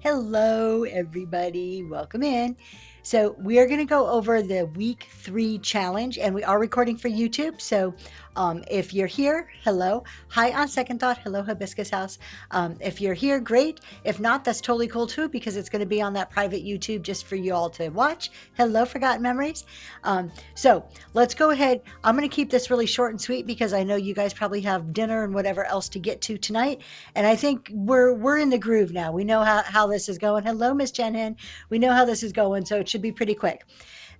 Hello, everybody. Welcome in. So, we are going to go over the week 3 challenge, and we are recording for YouTube. So, if you're here, hello. Hi, on second thought. Hello, Hibiscus House. If you're here, great. If not, that's totally cool too, because it's going to be on that private YouTube just for you all to watch. Hello, Forgotten Memories. So, let's go ahead. I'm going to keep this really short and sweet because I know you guys probably have dinner and whatever else to get to tonight. And I think we're in the groove now. We know how this is going. Hello, Miss Jen. We know how this is going, so it should be pretty quick.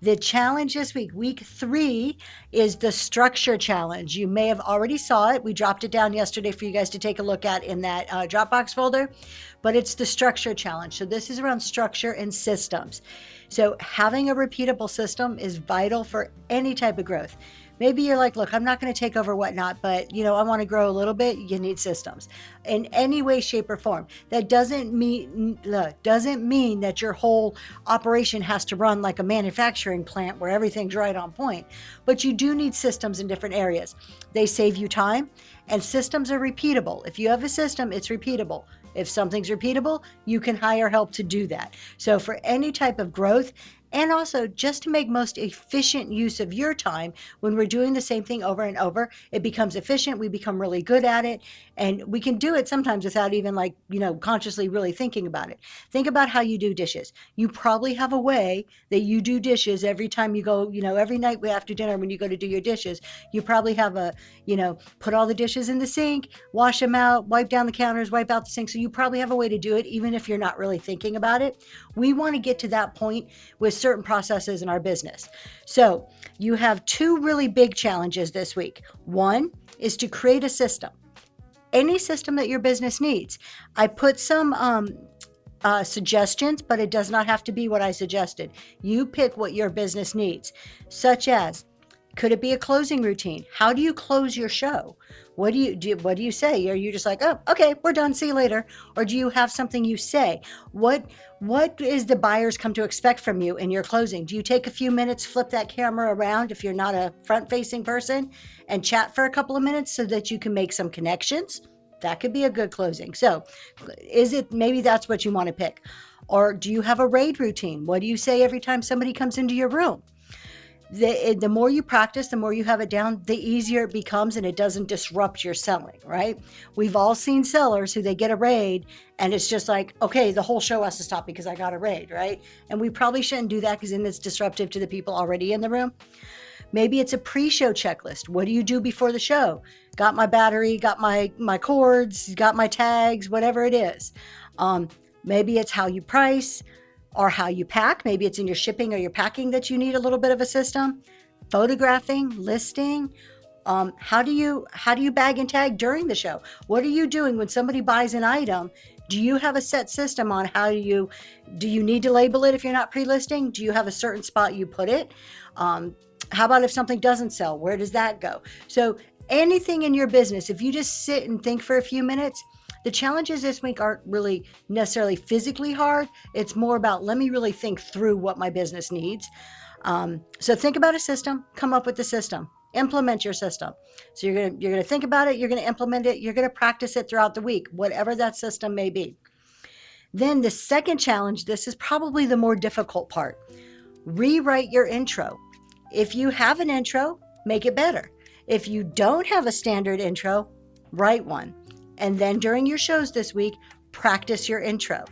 The challenge this week, week 3, is the structure challenge. You may have already saw it. We dropped it down yesterday for you guys to take a look at in that Dropbox folder, but it's the structure challenge. So this is around structure and systems. So having a repeatable system is vital for any type of growth. Maybe you're like, look, I'm not going to take over whatnot, but I want to grow a little bit. You need systems in any way, shape, or form. That doesn't mean that your whole operation has to run like a manufacturing plant where everything's right on point. But you do need systems in different areas. They save you time, and systems are repeatable. If you have a system, it's repeatable. If something's repeatable, you can hire help to do that. So for any type of growth, and also just to make most efficient use of your time, when we're doing the same thing over and over, it becomes efficient. We become really good at it. And we can do it sometimes without even consciously really thinking about it. Think about how you do dishes. You probably have a way that you do dishes every time you go, every night after dinner when you go to do your dishes. You probably have put all the dishes in the sink, wash them out, wipe down the counters, wipe out the sink. So you probably have a way to do it, even if you're not really thinking about it. We want to get to that point with certain processes in our business. So you have 2 really big challenges this week. One is to create a system, any system that your business needs. I put some suggestions, but it does not have to be what I suggested. You pick what your business needs, such as, could it be a closing routine? How do you close your show? What do you say? Are you just like, oh, okay, we're done, see you later? Or do you have something you say? What is the buyers come to expect from you in your closing? Do you take a few minutes, flip that camera around if you're not a front-facing person, and chat for a couple of minutes so that you can make some connections? That could be a good closing. So maybe that's what you want to pick. Or do you have a raid routine? What do you say every time somebody comes into your room? The more you practice, the more you have it down, the easier it becomes, and it doesn't disrupt your selling, right? We've all seen sellers who they get a raid and it's just like, okay, the whole show has to stop because I got a raid, right? And we probably shouldn't do that because then it's disruptive to the people already in the room. Maybe it's a pre-show checklist. What do you do before the show? Got my battery, got my cords, got my tags, whatever it is. Maybe it's how you price or how you pack. Maybe it's in your shipping or your packing that you need a little bit of a system. Photographing, listing. How do you bag and tag during the show? What are you doing when somebody buys an item? Do you have a set system on how do you need to label it if you're not pre-listing? Do you have a certain spot you put it? How about if something doesn't sell? Where does that go? So anything in your business, if you just sit and think for a few minutes, the challenges this week aren't really necessarily physically hard. It's more about, let me really think through what my business needs. So think about a system, come up with the system, implement your system. So you're going to think about it, you're going to implement it, you're going to practice it throughout the week, whatever that system may be. Then the second challenge, this is probably the more difficult part. Rewrite your intro. If you have an intro, make it better. If you don't have a standard intro, write one. And then during your shows this week, practice your intro.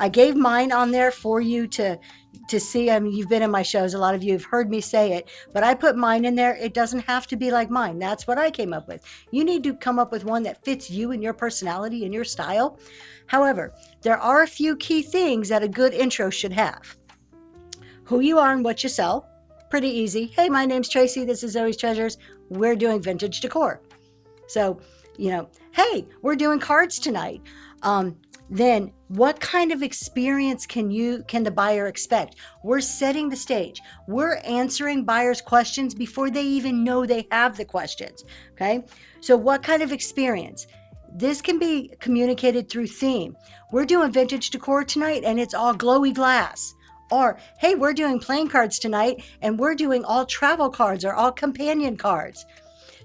I gave mine on there for you to see. I mean, you've been in my shows. A lot of you have heard me say it, but I put mine in there. It doesn't have to be like mine. That's what I came up with. You need to come up with one that fits you and your personality and your style. However, there are a few key things that a good intro should have. Who you are and what you sell. Pretty easy. Hey, my name's Tracy. This is Zoe's Treasures. We're doing vintage decor. So, hey, we're doing cards tonight. Then what kind of experience can the buyer expect? We're setting the stage. We're answering buyers' questions before they even know they have the questions. Okay. So what kind of experience? This can be communicated through theme. We're doing vintage decor tonight and it's all glowy glass. Or, hey, we're doing playing cards tonight and we're doing all travel cards or all companion cards.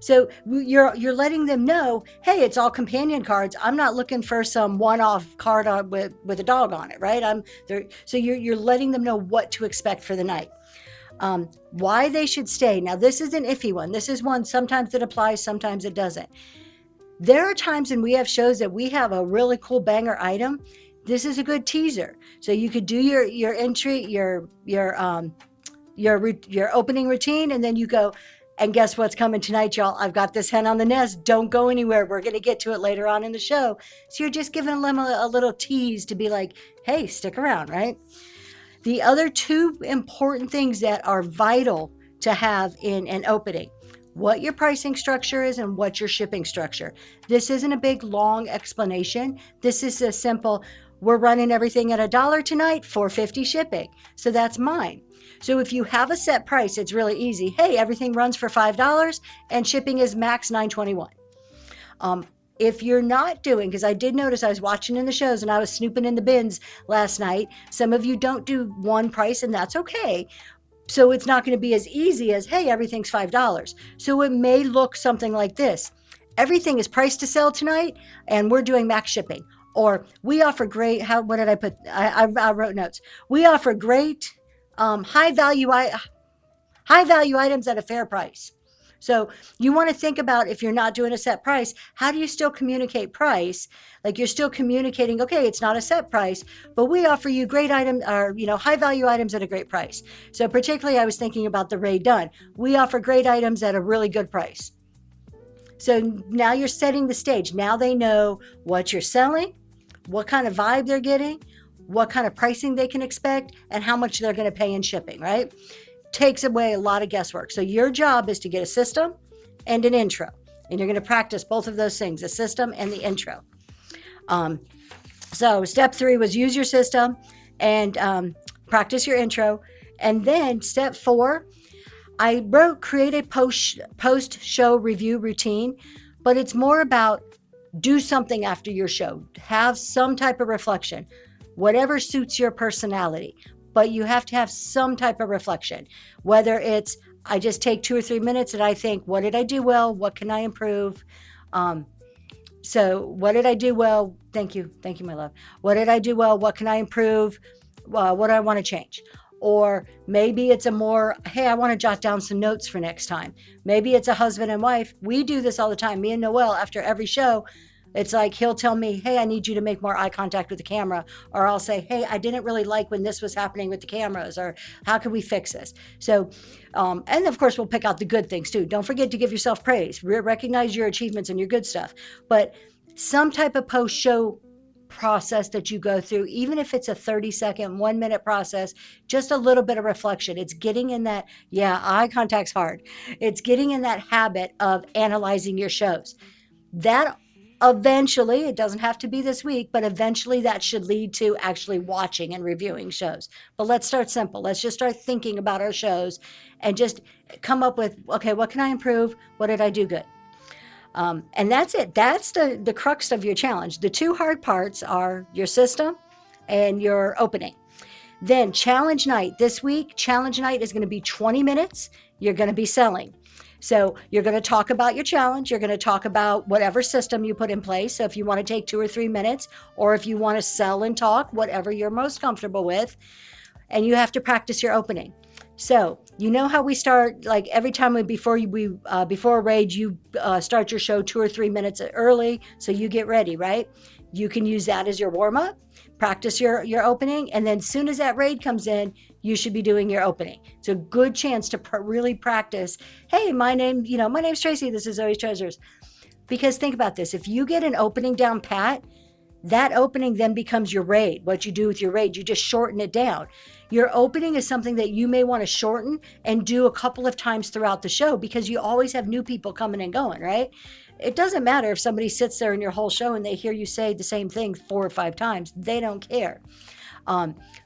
So you're letting them know, hey, it's all companion cards. I'm not looking for some one-off card with a dog on it, right? I'm there. So you're letting them know what to expect for the night. Why they should stay. Now, this is an iffy one. This is one sometimes it applies, sometimes it doesn't. There are times when we have shows that we have a really cool banger item. This is a good teaser. So you could do your entry, your opening routine, and then you go, and guess what's coming tonight, y'all? I've got this hen on the nest. Don't go anywhere. We're going to get to it later on in the show. So you're just giving them a little tease to be like, hey, stick around, right? The other two important things that are vital to have in an opening, what your pricing structure is and what your shipping structure. This isn't a big, long explanation. This is a simple, we're running everything at $1 tonight, $4.50 shipping. So that's mine. So if you have a set price, it's really easy. Hey, everything runs for $5 and shipping is max $9.21. If you're not doing, because I did notice I was watching in the shows and I was snooping in the bins last night, some of you don't do one price and that's okay. So it's not going to be as easy as, hey, everything's $5. So it may look something like this. Everything is priced to sell tonight and we're doing max shipping. Or we offer great, what did I put? I wrote notes. We offer great high value items at a fair price. So you want to think about, if you're not doing a set price, how do you still communicate price? Like you're still communicating, okay, it's not a set price, but we offer you great items, or high value items at a great price. So particularly I was thinking about the Raid Done. We offer great items at a really good price. So now you're setting the stage. Now they know what you're selling, what kind of vibe they're getting, what kind of pricing they can expect, and how much they're going to pay in shipping, right? Takes away a lot of guesswork. So your job is to get a system and an intro. And you're going to practice both of those things, the system and the intro. So step 3 was use your system and practice your intro. And then step 4, I wrote create a post-show review routine, but it's more about do something after your show. Have some type of reflection, whatever suits your personality. But you have to have some type of reflection, whether it's, I just take 2 or 3 minutes and I think, what did I do well? What can I improve? So what did I do well? Thank you. Thank you, my love. What did I do well? What can I improve? What do I want to change? Or maybe it's a more, hey, I want to jot down some notes for next time. Maybe it's a husband and wife. We do this all the time. Me and Noel, after every show, it's like he'll tell me, hey, I need you to make more eye contact with the camera. Or I'll say, hey, I didn't really like when this was happening with the cameras, or how can we fix this? So, and of course, we'll pick out the good things too. Don't forget to give yourself praise. Recognize your achievements and your good stuff. But some type of post-show process that you go through, even if it's a 30-second, 1-minute process, just a little bit of reflection. It's getting in that, eye contact's hard. It's getting in that habit of analyzing your shows. That eventually, it doesn't have to be this week, but eventually that should lead to actually watching and reviewing shows. But let's start simple. Let's just start thinking about our shows and just come up with, okay, what can I improve? What did I do good? And that's it. That's the crux of your challenge. The 2 hard parts are your system and your opening. Then challenge night. This week, challenge night is going to be 20 minutes. You're going to be selling. So you're going to talk about your challenge. You're going to talk about whatever system you put in place. So if you want to take 2 or 3 minutes, or if you want to sell and talk, whatever you're most comfortable with, and you have to practice your opening. So you know how we start, like every time before a raid, you start your show 2 or 3 minutes early, so you get ready, right? You can use that as your warm up, practice your opening, and then as soon as that raid comes in, you should be doing your opening. It's a good chance to really practice. Hey, my name's Tracy. This is Zoe's Treasures. Because think about this. If you get an opening down pat, that opening then becomes your raid. What you do with your raid, you just shorten it down. Your opening is something that you may want to shorten and do a couple of times throughout the show, because you always have new people coming and going, right? It doesn't matter if somebody sits there in your whole show and they hear you say the same thing 4 or 5 times. They don't care.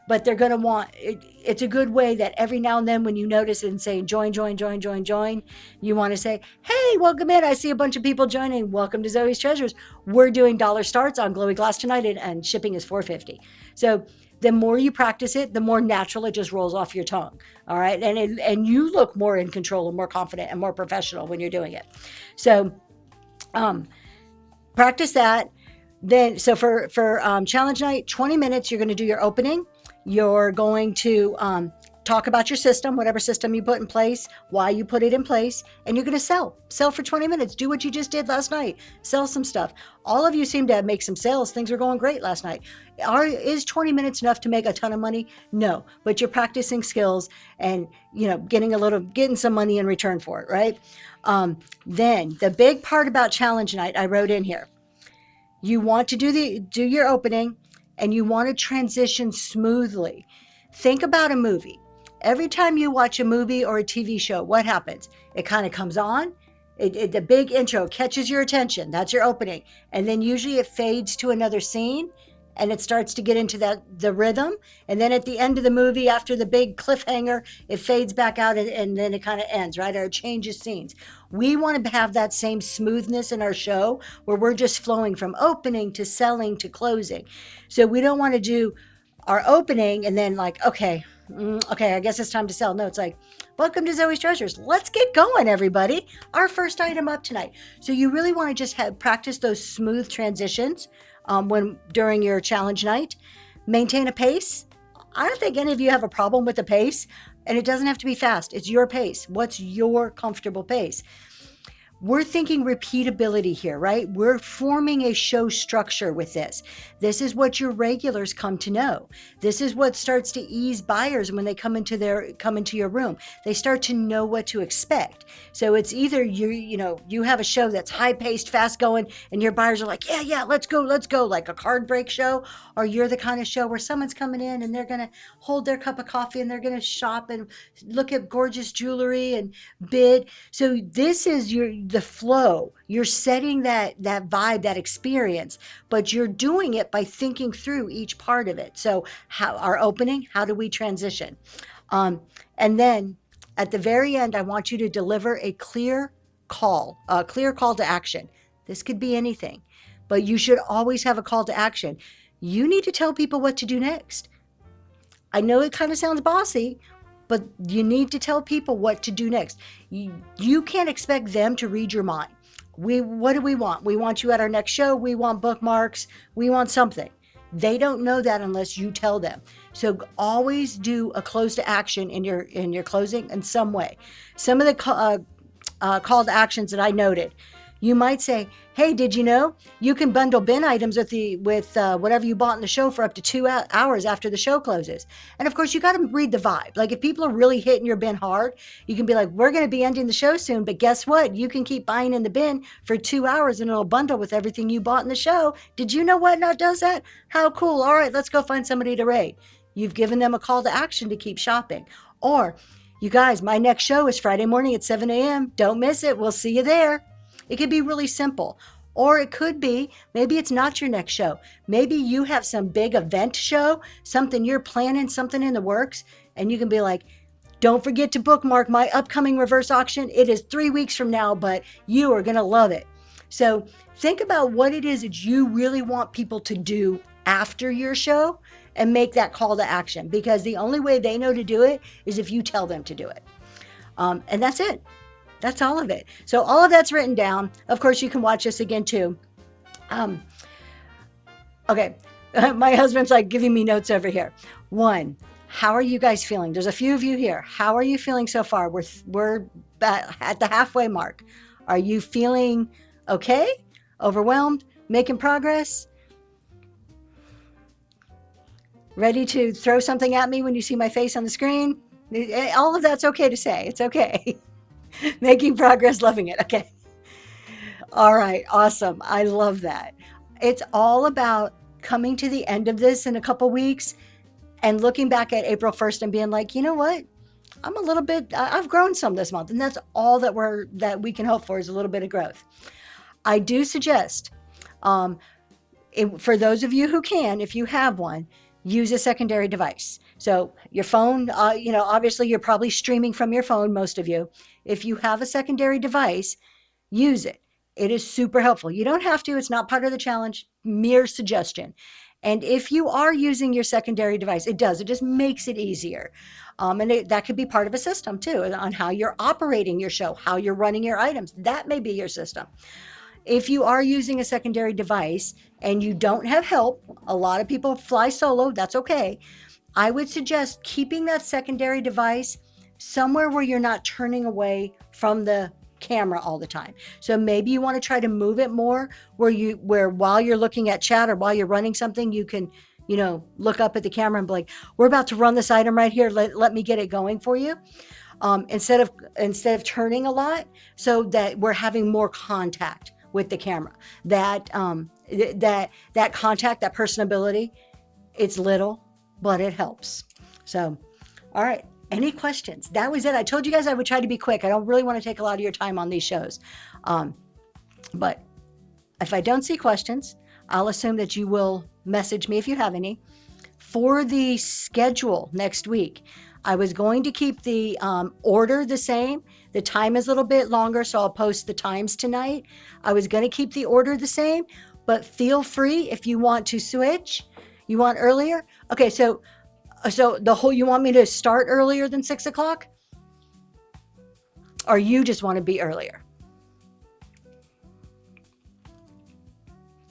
But they're going to want, it's a good way that every now and then when you notice it and say, join, you want to say, hey, welcome in. I see a bunch of people joining. Welcome to Zoe's Treasures. We're doing dollar starts on Glowy Glass tonight, and shipping is $4.50. So the more you practice it, the more natural it just rolls off your tongue. All right. And you look more in control and more confident and more professional when you're doing it. So, practice that. Then, so for challenge night, 20 minutes, you're going to do your opening. You're going to talk about your system, whatever system you put in place, why you put it in place, and you're going to sell for 20 minutes. Do what you just did last night. Sell some stuff. All of you seem to make some sales. Things were going great last night. Is 20 minutes enough to make a ton of money? No, but you're practicing skills and, getting some money in return for it, right? Then the big part about challenge night, I wrote in here. You want to do your opening, and you want to transition smoothly. Think about a movie. Every time you watch a movie or a TV show, what happens? It kind of comes on. The big intro catches your attention. That's your opening. And then usually it fades to another scene, and it starts to get into the rhythm. And then at the end of the movie, after the big cliffhanger, it fades back out, and then it kind of ends, right? Or it changes scenes. We want to have that same smoothness in our show where we're just flowing from opening to selling to closing. So we don't want to do our opening and then okay, I guess it's time to sell. No, it's like, welcome to Zoe's Treasures. Let's get going, everybody. Our first item up tonight. So you really want to just practice those smooth transitions during your challenge night. Maintain a pace. I don't think any of you have a problem with the pace, and it doesn't have to be fast. It's your pace. What's your comfortable pace? We're thinking repeatability here, right? We're forming a show structure with this. This is what your regulars come to know. This is what starts to ease buyers when they come into your room. They start to know what to expect. So it's either you have a show that's high paced, fast going, and your buyers are like, yeah, let's go, like a card break show, or you're the kind of show where someone's coming in and they're going to hold their cup of coffee and they're going to shop and look at gorgeous jewelry and bid. So this is the flow. You're setting that vibe, that experience, but you're doing it by thinking through each part of it. So our opening, how do we transition? And then at the very end, I want you to deliver a clear call to action. This could be anything, but you should always have a call to action. You need to tell people what to do next. I know it kind of sounds bossy, but you need to tell people what to do next. You can't expect them to read your mind. What do we want? We want you at our next show. We want bookmarks. We want something. They don't know that unless you tell them. So always do a close to action in your closing in some way. Some of the call to actions that I noted. You might say, hey, did you know you can bundle bin items with whatever you bought in the show for up to 2 hours after the show closes? And of course, you got to read the vibe. Like if people are really hitting your bin hard, you can be like, we're going to be ending the show soon, but guess what? You can keep buying in the bin for 2 hours and it'll bundle with everything you bought in the show. Did you know Whatnot does that? How cool. All right, let's go find somebody to raid. You've given them a call to action to keep shopping. Or, you guys, my next show is Friday morning at 7 a.m. Don't miss it. We'll see you there. It could be really simple. Or it could be, maybe it's not your next show. Maybe you have some big event show, something you're planning, something in the works, and you can be like, don't forget to bookmark my upcoming reverse auction. It is 3 weeks from now, but you are going to love it. So think about what it is that you really want people to do after your show and make that call to action, because the only way they know to do it is if you tell them to do it. And that's it. That's all of it. So all of that's written down. Of course, you can watch this again too. Okay. My husband's like giving me notes over here. 1, how are you guys feeling? There's a few of you here. How are you feeling so far? We're at the halfway mark. Are you feeling okay? Overwhelmed? Making progress? Ready to throw something at me when you see my face on the screen? All of that's okay to say. It's okay. Making progress, loving it. Okay. All right. Awesome. I love that. It's all about coming to the end of this in a couple weeks and looking back at April 1st and being like, you know what? I've grown some this month. And that's all that we can hope for, is a little bit of growth. I do suggest, for those of you who can, if you have one, use a secondary device. So your phone, obviously you're probably streaming from your phone, most of you. If you have a secondary device, use it. It is super helpful. You don't have to. It's not part of the challenge. Mere suggestion. And if you are using your secondary device, it just makes it easier. And that could be part of a system too, on how you're operating your show, how you're running your items. That may be your system. If you are using a secondary device and you don't have help, a lot of people fly solo, that's okay. I would suggest keeping that secondary device somewhere where you're not turning away from the camera all the time. So maybe you want to try to move it more where while you're looking at chat or while you're running something, you can, look up at the camera and be like, we're about to run this item right here. Let me get it going for you. Instead of turning a lot, so that we're having more contact with the camera. That contact, that personability, it's little, but it helps. So, all right. Any questions? That was it. I told you guys I would try to be quick. I don't really want to take a lot of your time on these shows. But if I don't see questions, I'll assume that you will message me if you have any. For the schedule next week, I was going to keep the order the same. The time is a little bit longer, so I'll post the times tonight. I was going to keep the order the same, but feel free if you want to switch. You want earlier? Okay, so you want me to start earlier than 6 o'clock? Or you just want to be earlier?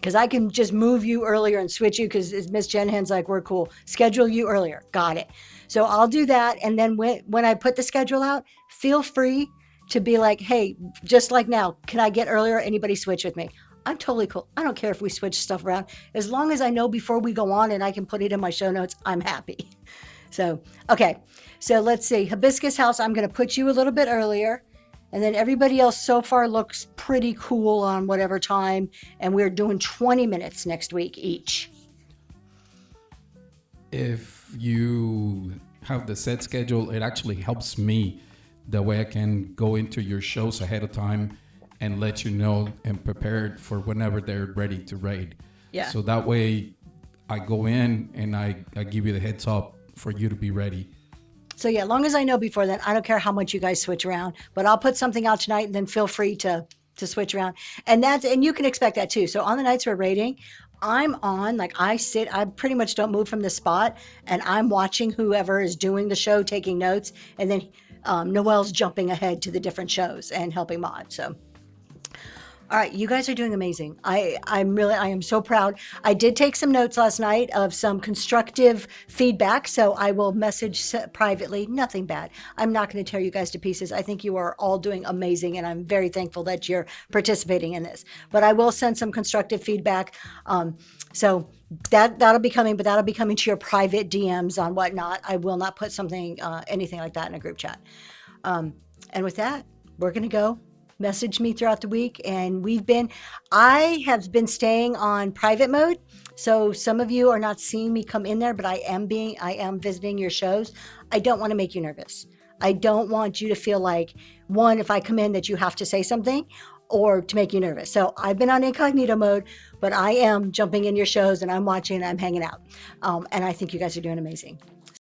Because I can just move you earlier and switch you, because Miss Jenhen's like, we're cool. Schedule you earlier. Got it. So I'll do that. And then when I put the schedule out, feel free to be like, hey, just like now, can I get earlier? Anybody switch with me? I'm totally cool. I don't care if we switch stuff around. As long as I know before we go on and I can put it in my show notes, I'm happy. So, okay. So let's see. Hibiscus House, I'm going to put you a little bit earlier. And then everybody else so far looks pretty cool on whatever time. And we're doing 20 minutes next week each. If you have the set schedule, it actually helps me. That way I can go into your shows ahead of time and let you know and prepared for whenever they're ready to raid. Yeah. So that way I go in and I give you the heads up for you to be ready. So yeah, as long as I know before then, I don't care how much you guys switch around, but I'll put something out tonight and then feel free to switch around. And you can expect that too. So on the nights we're raiding, I'm on, like I pretty much don't move from the spot, and I'm watching whoever is doing the show, taking notes. And then Noelle's jumping ahead to the different shows and helping mod. So, all right, you guys are doing amazing. I am so proud. I did take some notes last night of some constructive feedback, so I will message privately. Nothing bad. I'm not going to tear you guys to pieces. I think you are all doing amazing, and I'm very thankful that you're participating in this. But I will send some constructive feedback. So that'll be coming, but that'll be coming to your private DMs on whatnot. I will not put anything like that in a group chat. And with that, we're going to go. Message me throughout the week. And I have been staying on private mode. So some of you are not seeing me come in there, but I am visiting your shows. I don't want to make you nervous. I don't want you to feel like, one, if I come in, that you have to say something, or to make you nervous. So I've been on incognito mode, but I am jumping in your shows and I'm watching and I'm hanging out. And I think you guys are doing amazing.